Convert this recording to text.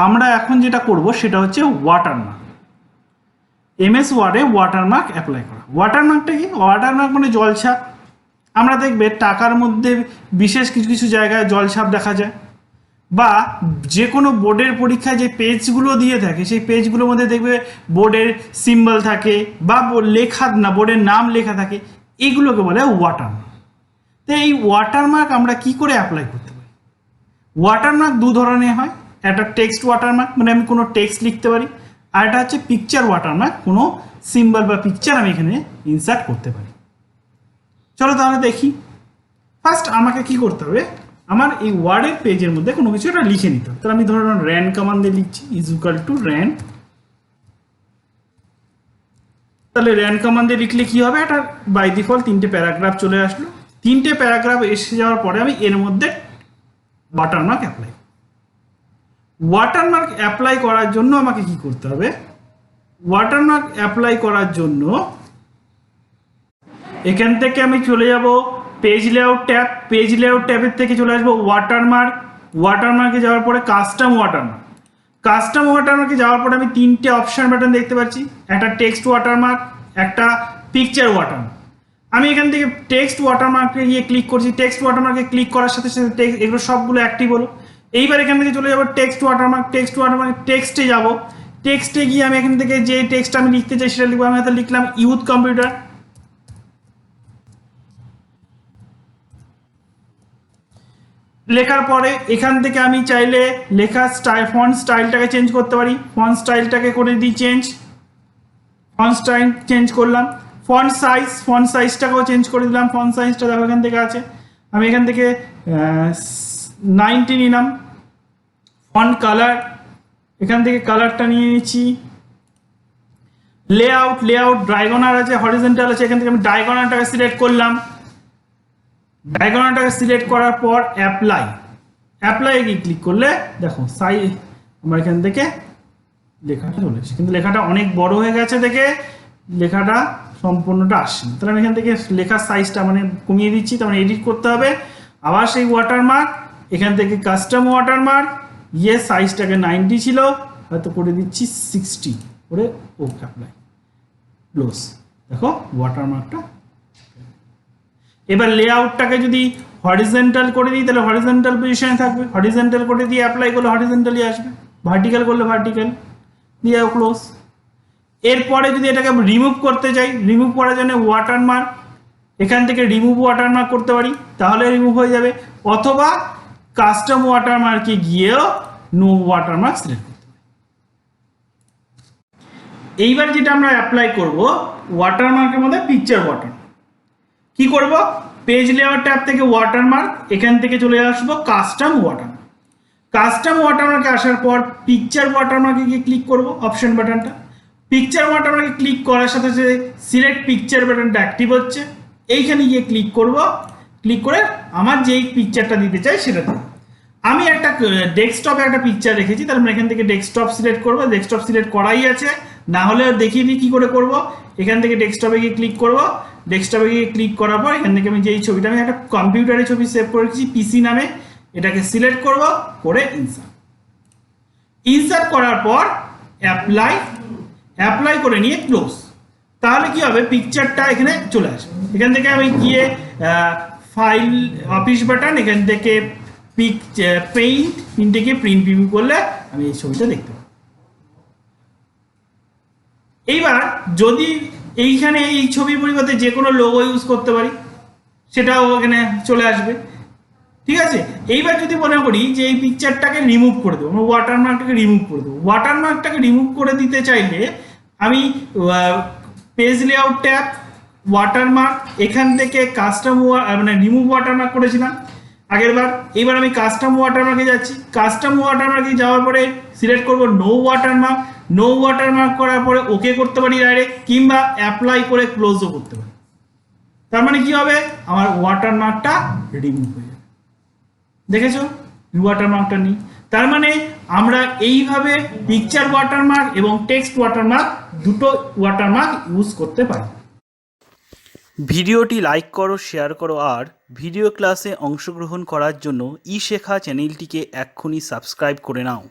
আমরা এখন যেটা করব সেটা হচ্ছে ওয়াটারমার্ক। এমএস ওয়ার্ডে ওয়াটারমার্ক অ্যাপ্লাই করা। ওয়াটারমার্কটা কি? ওয়াটারমার্ক মানে জলছাপ। আমরা দেখবে টাকার মধ্যে বিশেষ কিছু কিছু জায়গায় জলছাপ দেখা যায়, বা যে কোনো বোর্ডের পরীক্ষায় যে পেজগুলো দিয়ে থাকে সেই পেজগুলোর মধ্যে দেখবে বোর্ডের সিম্বল থাকে বা লেখা না বোর্ডের নাম লেখা থাকে, এগুলোকে বলে ওয়াটারমার্ক। তো এই ওয়াটারমার্ক আমরা কি করে অ্যাপ্লাই করতে পারি? ওয়াটারমার্ক দু ধরনের হয়। একটা টেক্সট ওয়াটারমার্ক, মানে আমি কোনো টেক্সট লিখতে পারি, আর একটা হচ্ছে পিকচার ওয়াটারমার্ক, কোনো সিম্বল বা পিকচার আমি এখানে ইনসার্ট করতে পারি। চলো তাহলে দেখি। ফার্স্ট আমাকে কি করতে হবে, আমার এই ওয়ার্ডের পেজের মধ্যে কোনো কিছু একটা লিখে নিতে হবে। তাহলে আমি ধরুন র্যান কমান্ড দিয়ে লিখছি, ইজ ইকুয়াল টু র্যান। তাহলে র্যান কমান্ড দিয়ে লিখলে কি হবে, একটা বাই ডিফল্ট 3টে প্যারাগ্রাফ চলে আসলো। 3টে প্যারাগ্রাফ এসে যাওয়ার পরে আমি এর মধ্যে ওয়াটারমার্ক অ্যাপ্লাই। ওয়াটারমার্ক অ্যাপ্লাই করার জন্য আমাকে কি করতে হবে, ওয়াটারমার্ক অ্যাপ্লাই করার জন্য এখান থেকে আমি চলে যাব page layout tab. Page layout ট্যাবের থেকে চলে আসবো ওয়াটারমার্ক। ওয়াটারমার্কে যাওয়ার পরে কাস্টম ওয়াটারমার্ক। কাস্টম ওয়াটারমার্কে যাওয়ার পরে আমি 3টে অপশন বাটন দেখতে পাচ্ছি, একটা টেক্সট ওয়াটারমার্ক, একটা পিকচার ওয়াটারমার্ক। আমি এখান থেকে টেক্সট ওয়াটারমার্কে গিয়ে ক্লিক করছি। টেক্সট ওয়াটারমার্কে ক্লিক করার সাথে সাথে টেক্সট এগুলো সবগুলো অ্যাক্টিভ হলো। এইবার এখান থেকে চলে যাবো টেক্সট ওয়াটারমার্ক। টেক্সট ওয়াটারমার্ক টেক্সটে যাব। টেক্সটে গিয়ে আমি এখান থেকে যে টেক্সট আমি লিখতে চাই সেটা লিখবো। আমি হয়তো লিখলাম ইউথ কম্পিউটার। লেখার পরে এখান থেকে আমি চাইলে লেখার ফন্ট স্টাইলটাকে চেঞ্জ করতে পারি। ফন্ট স্টাইলটাকে করে দিই চেঞ্জ। ফন্ট স্টাইল চেঞ্জ করলাম। ফন্ট সাইজটাকেও চেঞ্জ করে দিলাম। ফন্ট সাইজটা দেখো এখান থেকে আছে, আমি এখান থেকে 90 নিলাম। ফন্ট কালার, এখান থেকে কালারটা নিয়ে নিচ্ছি। লেআউট ডায়াগোনাল আছে, হরিজন্টাল আছে, এখান থেকে আমি ডায়াগোনালটাকে সিলেক্ট করলাম। ডায়াগোনালটাকে সিলেক্ট করার পর অ্যাপ্লাই গিয়ে ক্লিক করলে দেখো আমার এখান থেকে লেখাটা চলে এসেছে, কিন্তু লেখাটা অনেক বড় হয়ে গেছে দেখে লেখাটা সম্পূর্ণটা আসছে না। তাহলে আমি এখান থেকে লেখার সাইজটা মানে কমিয়ে দিচ্ছি। তার মানে এডিট করতে হবে। আবার সেই ওয়াটারমার্ক, এখান থেকে কাস্টম ওয়াটারমার্ক, সাইজটাকে 90 ছিল, হয়তো করে দিচ্ছি 60 করে। ওকে অ্যাপ্লাই ক্লোজ। দেখো ওয়াটারমার্কটা। এবার লেআউটটাকে যদি হরিজন্টাল করে দিই তাহলে হরিজন্টাল পজিশনে থাকবে। হরিজন্টাল করে দিয়ে অ্যাপ্লাই করলে হরিজন্টালি আসবে, ভার্টিক্যাল করলে ভার্টিক্যাল দিয়ে ক্লোজ। এরপরে যদি এটাকে রিমুভ করতে চাই, রিমুভ করার জন্য ওয়াটারমার্ক, এখান থেকে রিমুভ ওয়াটারমার্ক করতে পারি, তাহলে রিমুভ হয়ে যাবে। অথবা কাস্টম ওয়াটারমার্কে গিয়েও নো ওয়াটারমার্ক সিলেক্ট করতে পারি। এইবার যেটা আমরা অ্যাপ্লাই করব ওয়াটারমার্কের মধ্যে পিকচার ওয়াটারমার্ক। কি করব, পেজ লেআউট ট্যাব থেকে ওয়াটারমার্ক, এখান থেকে চলে আসবো কাস্টম ওয়াটারমার্ক। কাস্টম ওয়াটারমার্কে আসার পর পিকচার ওয়াটারমার্কে গিয়ে ক্লিক করব, অপশন বাটনটা। পিকচার ওয়াটারমার্কে ক্লিক করার সাথে সাথে সিলেক্ট পিকচার বাটনটা অ্যাক্টিভ হচ্ছে। এইখানে গিয়ে ক্লিক করব। ক্লিক করে আমার যেই পিকচারটা দিতে চাই সেটা দেব। আমি একটা ডেস্কটপে একটা পিকচার রেখেছি, তাহলে আমরা এখান থেকে ডেস্কটপ সিলেক্ট করব। ডেস্কটপ সিলেক্ট করাই আছে, না হলে দেখিয়ে দিই কী করে করব। এখান থেকে ডেস্কটপে গিয়ে ক্লিক করব। ডেস্কটপে গিয়ে ক্লিক করার পর এখান থেকে আমি যেই ছবিটা, আমি একটা কম্পিউটারে ছবি সেভ করেছি পিসি নামে, এটাকে সিলেক্ট করব, করে ইনসার্ট করার পর অ্যাপ্লাই করে নিয়ে ক্লোজ। তাহলে কি হবে, পিকচারটা এখানে চলে আসবে। এখান থেকে আমি গিয়ে ফাইল অফিস বাটন, এখান থেকে প্রিন্টে গিয়ে প্রিন্ট প্রিভিউ করলে আমি এই ছবিটা দেখতে পাবো। এইবার যদি এইখানে এই ছবির পরিবর্তে যে কোনো লোগো ইউজ করতে পারি, সেটাও এখানে চলে আসবে। ঠিক আছে। এইবার যদি মনে করি যে এই পিকচারটাকে রিমুভ করে দেবো, আমরা ওয়াটারমার্কটাকে রিমুভ করে দেবো। ওয়াটারমার্কটাকে রিমুভ করে দিতে চাইলে আমি পেজ লেআউট ট্যাব, ওয়াটারমার্ক, এখান থেকে কাস্টম মানে রিমুভ ওয়াটারমার্ক করেছিলাম আগেরবার। এইবার আমি কাস্টম ওয়াটারমার্কে যাচ্ছি। কাস্টম ওয়াটারমার্কে যাওয়ার পরে সিলেক্ট করব নো ওয়াটারমার্ক। নো ওয়াটারমার্ক করার পরে ওকে করতে পারি ডাইরেক্ট, কিংবা অ্যাপ্লাই করে ক্লোজও করতে পারি। তার মানে কি হবে, আমার ওয়াটারমার্কটা রিমুভ হয়ে যাবে। দেখেছো ওয়াটারমার্কটা নেই। তার মানে আমরা এইভাবে পিকচার ওয়াটারমার্ক এবং টেক্সট ওয়াটারমার্ক দুটো ওয়াটারমার্ক ইউজ করতে পারি। ভিডিওটি লাইক করো, শেয়ার করো আর ভিডিও ক্লাসে অংশগ্রহণ করার জন্য ই শেখা চ্যানেলটিকে এক্ষুনি সাবস্ক্রাইব করে নাও।